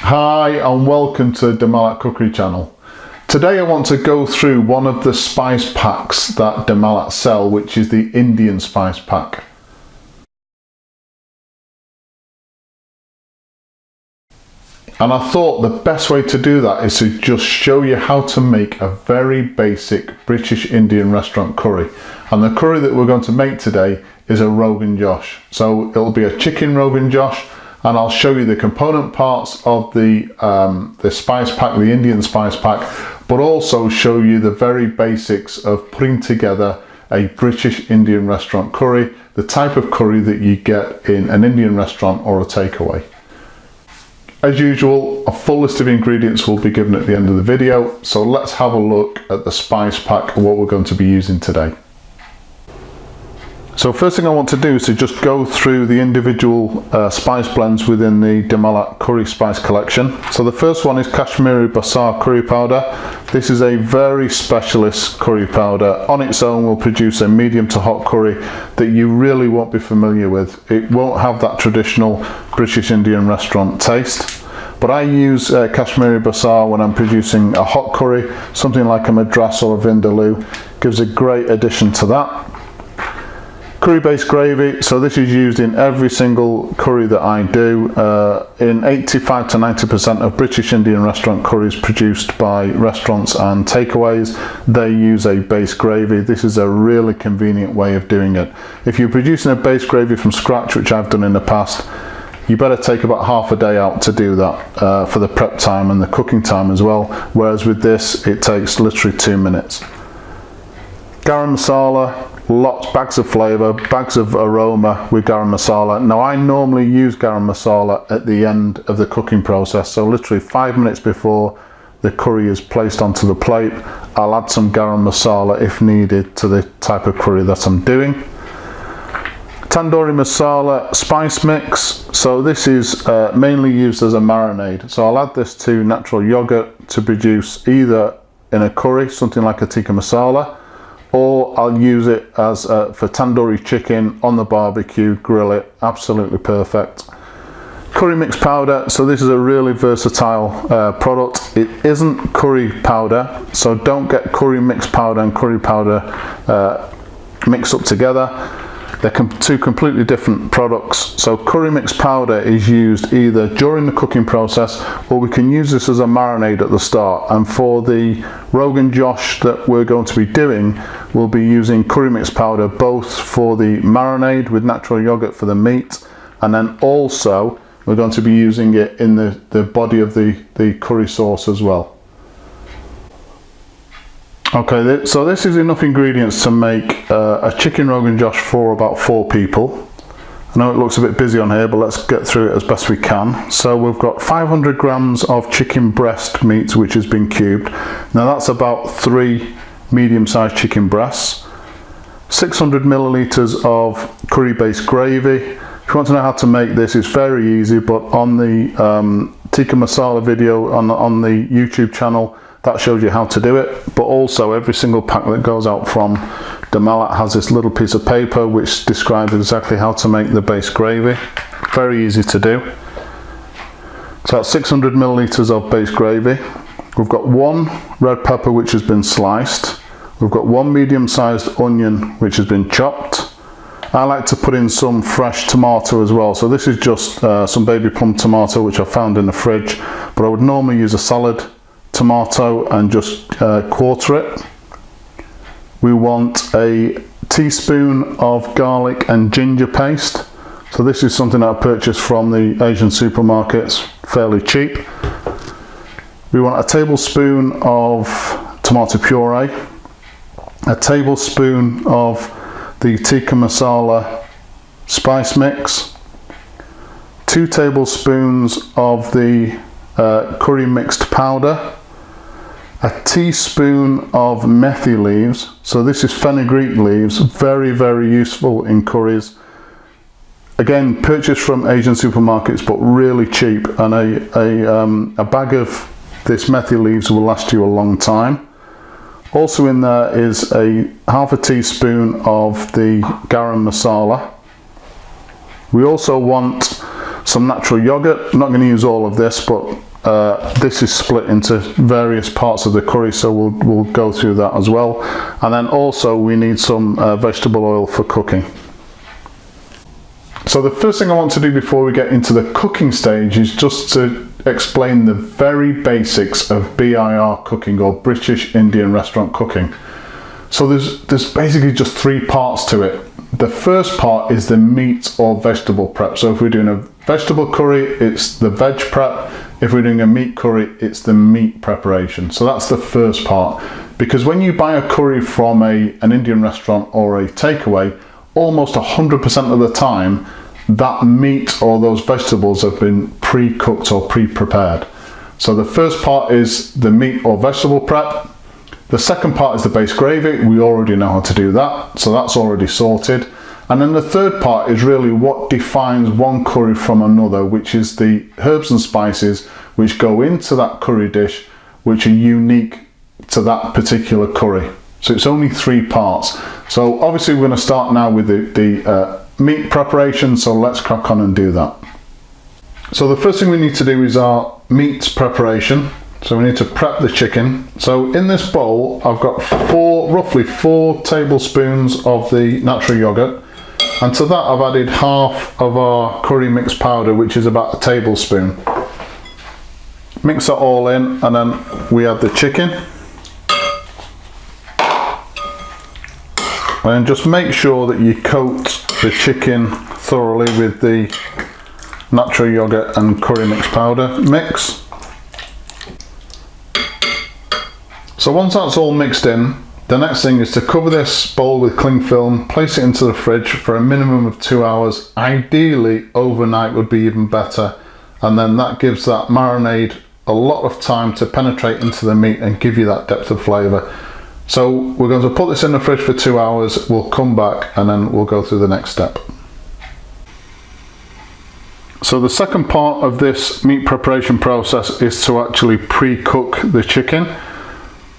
Hi and welcome to the MALAT Cookery channel. Today I want to go through one of the spice packs that the MALAT sell, which is the Indian spice pack. And I thought the best way to do that is to just show you how to make a very basic British Indian restaurant curry. And the curry that we're going to make today is a Rogan Josh. So it'll be a chicken Rogan Josh, and I'll show you the component parts of the spice pack, the Indian spice pack, but also show you the very basics of putting together a British Indian restaurant curry, the type of curry that you get in an Indian restaurant or a takeaway. As usual, a full list of ingredients will be given at the end of the video, so let's have a look at the spice pack and what we're going to be using today. So first thing I want to do is to just go through the individual spice blends within the MALAT curry spice collection. So the first one is Kashmiri Bazaar curry powder. This is a very specialist curry powder. On its own will produce a medium to hot curry that you really won't be familiar with. It won't have that traditional British Indian restaurant taste. But I use Kashmiri Bazaar when I'm producing a hot curry, something like a Madras or a Vindaloo. Gives a great addition to that. Curry based gravy, so this is used in every single curry that I do. In 85 to 90% of British Indian restaurant curries produced by restaurants and takeaways, they use a base gravy. This is a really convenient way of doing it. If you're producing a base gravy from scratch, which I've done in the past, you better take about half a day out to do that for the prep time and the cooking time as well, whereas with this it takes literally 2 minutes. Garam Masala, bags of flavour, bags of aroma with Garam Masala. Now I normally use Garam Masala at the end of the cooking process, so literally 5 minutes before the curry is placed onto the plate, I'll add some Garam Masala if needed to the type of curry that I'm doing. Tandoori Masala spice mix, so this is mainly used as a marinade, so I'll add this to natural yogurt to produce either in a curry, something like a tikka masala, or I'll use it as for tandoori chicken on the barbecue, grill it, absolutely perfect. Curry mix powder, so this is a really versatile product. It isn't curry powder, so don't get curry mix powder and curry powder mixed up together. They're two completely different products. So curry mix powder is used either during the cooking process, or we can use this as a marinade at the start. And for the Rogan Josh that we're going to be doing, we'll be using curry mix powder both for the marinade with natural yogurt for the meat, and then also we're going to be using it in the body of the curry sauce as well. Okay, so this is enough ingredients to make a chicken Rogan Josh for about 4 people. I know it looks a bit busy on here, but let's get through it as best we can. So we've got 500 grams of chicken breast meat which has been cubed. Now that's about 3 medium-sized chicken breasts. 600 milliliters of curry based gravy. If you want to know how to make this, it's very easy, but on the tikka masala video on the YouTube channel, that shows you how to do it. But also every single pack that goes out from the MALAT has this little piece of paper which describes exactly how to make the base gravy. Very easy to do. So that's 600 milliliters of base gravy. We've got 1 red pepper which has been sliced. We've got 1 medium-sized onion which has been chopped. I like to put in some fresh tomato as well. So this is just some baby plum tomato which I found in the fridge, but I would normally use a salad tomato and just quarter it. We want a teaspoon of garlic and ginger paste. So this is something that I purchased from the Asian supermarkets, fairly cheap. We want a tablespoon of tomato puree, a tablespoon of the tikka masala spice mix, 2 tablespoons of the curry mixed powder, a teaspoon of methi leaves. So this is fenugreek leaves, very useful in curries. Again, purchased from Asian supermarkets, but really cheap, and a bag of this methi leaves will last you a long time. Also in there is a half a teaspoon of the Garam Masala. We also want some natural yogurt. I'm not going to use all of this, but this is split into various parts of the curry, so we'll go through that as well. And then also we need some vegetable oil for cooking. So the first thing I want to do before we get into the cooking stage is just to explain the very basics of BIR cooking, or British Indian restaurant cooking. So there's basically just three parts to it. The first part is the meat or vegetable prep. So if we're doing a vegetable curry, it's the veg prep. If we're doing a meat curry, it's the meat preparation. So that's the first part. Because when you buy a curry from an Indian restaurant or a takeaway, almost 100% of the time, that meat or those vegetables have been pre-cooked or pre-prepared. So the first part is the meat or vegetable prep. The second part is the base gravy. We already know how to do that, so that's already sorted. And then the third part is really what defines one curry from another, which is the herbs and spices which go into that curry dish, which are unique to that particular curry. So it's only three parts. So obviously we're going to start now with the meat preparation, so let's crack on and do that. So the first thing we need to do is our meat preparation. So we need to prep the chicken. So in this bowl I've got roughly 4 tablespoons of the natural yogurt, and to that I've added half of our curry mix powder, which is about a tablespoon. Mix that all in, and then we add the chicken. And just make sure that you coat the chicken thoroughly with the natural yogurt and curry mix powder mix. So once that's all mixed in, the next thing is to cover this bowl with cling film, place it into the fridge for a minimum of 2 hours. Ideally overnight would be even better, and then that gives that marinade a lot of time to penetrate into the meat and give you that depth of flavour. So we're going to put this in the fridge for 2 hours, we'll come back and then we'll go through the next step. So the second part of this meat preparation process is to actually pre-cook the chicken.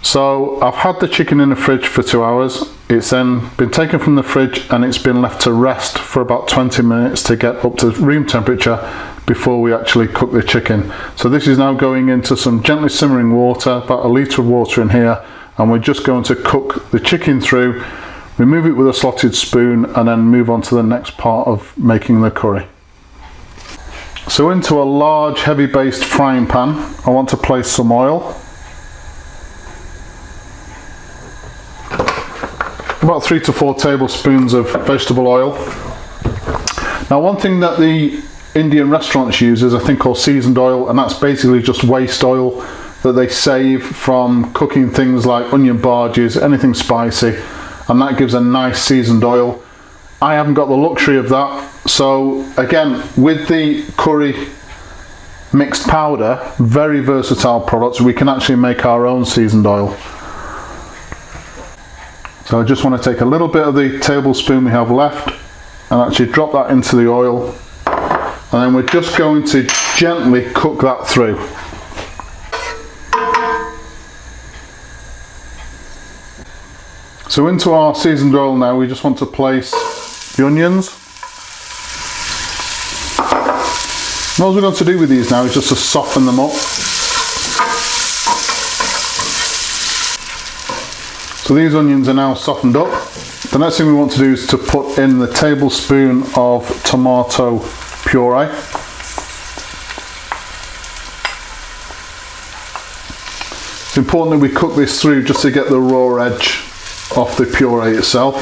So I've had the chicken in the fridge for 2 hours. It's then been taken from the fridge and it's been left to rest for about 20 minutes to get up to room temperature before we actually cook the chicken. So this is now going into some gently simmering water, about 1 litre of water in here, and we're just going to cook the chicken through, remove it with a slotted spoon, and then move on to the next part of making the curry. So into a large heavy based frying pan, I want to place some oil. About 3 to 4 tablespoons of vegetable oil. Now one thing that the Indian restaurants use is a thing called seasoned oil, and that's basically just waste oil that they save from cooking things like onion barges, anything spicy, and that gives a nice seasoned oil. I haven't got the luxury of that, so again, with the curry mixed powder, very versatile products, we can actually make our own seasoned oil. So I just want to take a little bit of the tablespoon we have left and actually drop that into the oil, and then we're just going to gently cook that through. So into our seasoned oil now, we just want to place the onions. And all we're going to do with these now is just to soften them up. So these onions are now softened up. The next thing we want to do is to put in the tablespoon of tomato puree. It's important that we cook this through just to get the raw edge off the puree itself.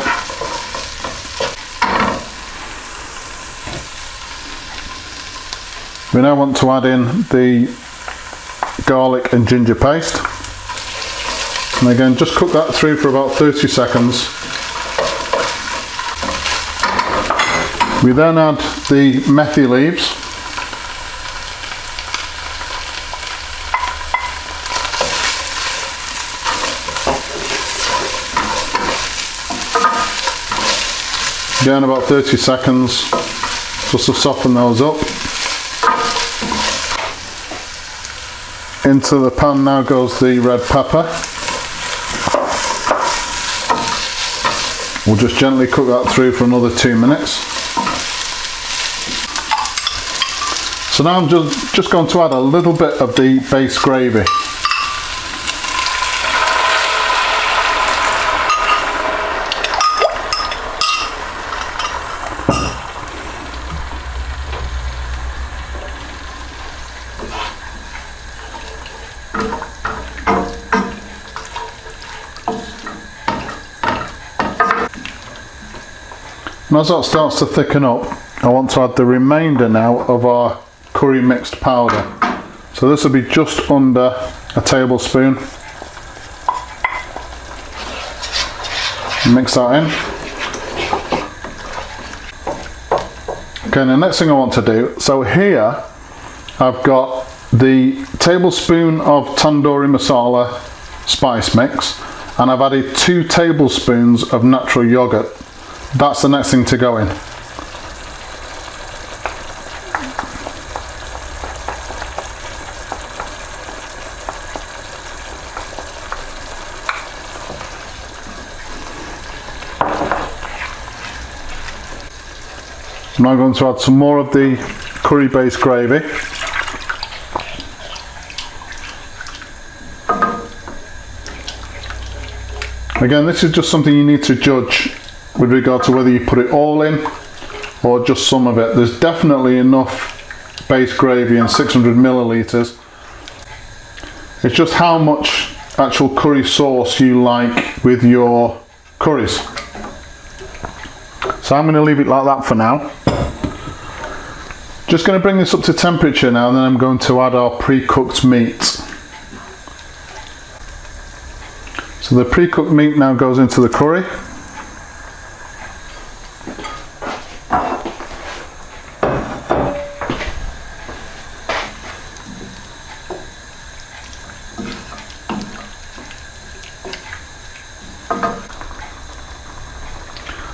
We now want to add in the garlic and ginger paste, and again just cook that through for about 30 seconds. We then add the methi leaves. Again, about 30 seconds just to soften those up. Into the pan now goes the red pepper. We'll just gently cook that through for another 2 minutes. So now I'm just going to add a little bit of the base gravy. And as that starts to thicken up, I want to add the remainder now of our curry mixed powder. So this will be just under a tablespoon. Mix that in. Okay, and the next thing I want to do, so here I've got the tablespoon of tandoori masala spice mix, and I've added 2 tablespoons of natural yogurt. That's the next thing to go in. I'm now going to add some more of the curry based gravy. Again, this is just something you need to judge with regard to whether you put it all in or just some of it. There's definitely enough base gravy in 600 millilitres. It's just how much actual curry sauce you like with your curries. So I'm going to leave it like that for now. Just going to bring this up to temperature now, and then I'm going to add our pre-cooked meat. So the pre-cooked meat now goes into the curry.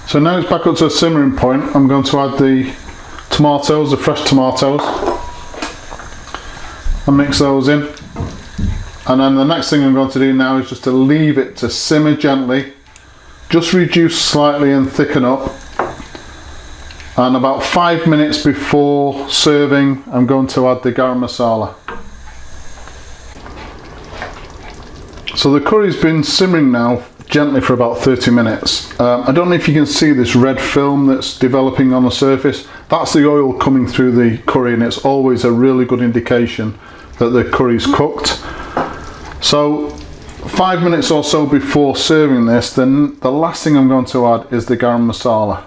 So now it's back up to a simmering point. I'm going to add the tomatoes, the fresh tomatoes, and mix those in. And then the next thing I'm going to do now is just to leave it to simmer gently, just reduce slightly and thicken up. And about 5 minutes before serving, I'm going to add the garam masala. So the curry's been simmering now gently for about 30 minutes. I don't know if you can see this red film that's developing on the surface. That's the oil coming through the curry, and it's always a really good indication that the curry's cooked. So 5 minutes or so before serving this, then the last thing I'm going to add is the garam masala.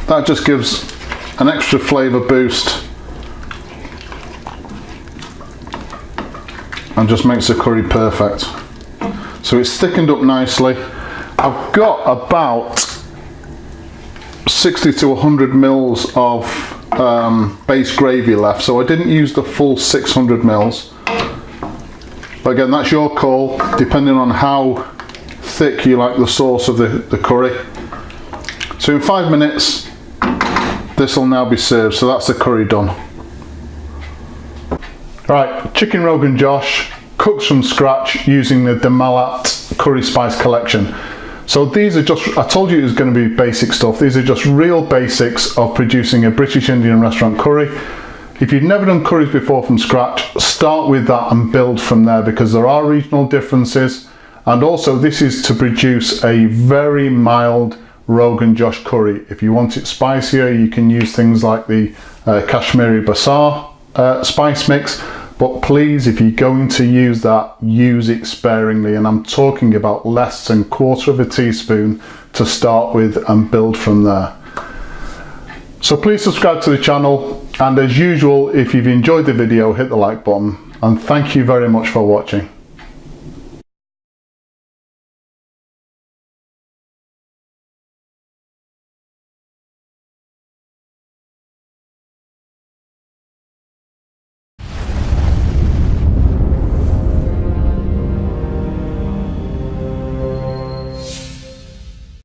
That just gives an extra flavour boost and just makes the curry perfect. So it's thickened up nicely. I've got about 60 to 100 mils of base gravy left, so I didn't use the full 600 mils. But again, that's your call, depending on how thick you like the sauce of the curry. So in 5 minutes, this will now be served. So that's the curry done. Right, Chicken Rogan Josh, cooked from scratch using the MALAT curry spice collection. So these are just, I told you it was going to be basic stuff. These are just real basics of producing a British Indian restaurant curry. If you've never done curries before from scratch, start with that and build from there, because there are regional differences. And also this is to produce a very mild Rogan Josh curry. If you want it spicier, you can use things like the Kashmiri Basar spice mix. But please, if you're going to use that, use it sparingly. And I'm talking about less than 1/4 teaspoon to start with and build from there. So please subscribe to the channel. And as usual, if you've enjoyed the video, hit the like button. And thank you very much for watching.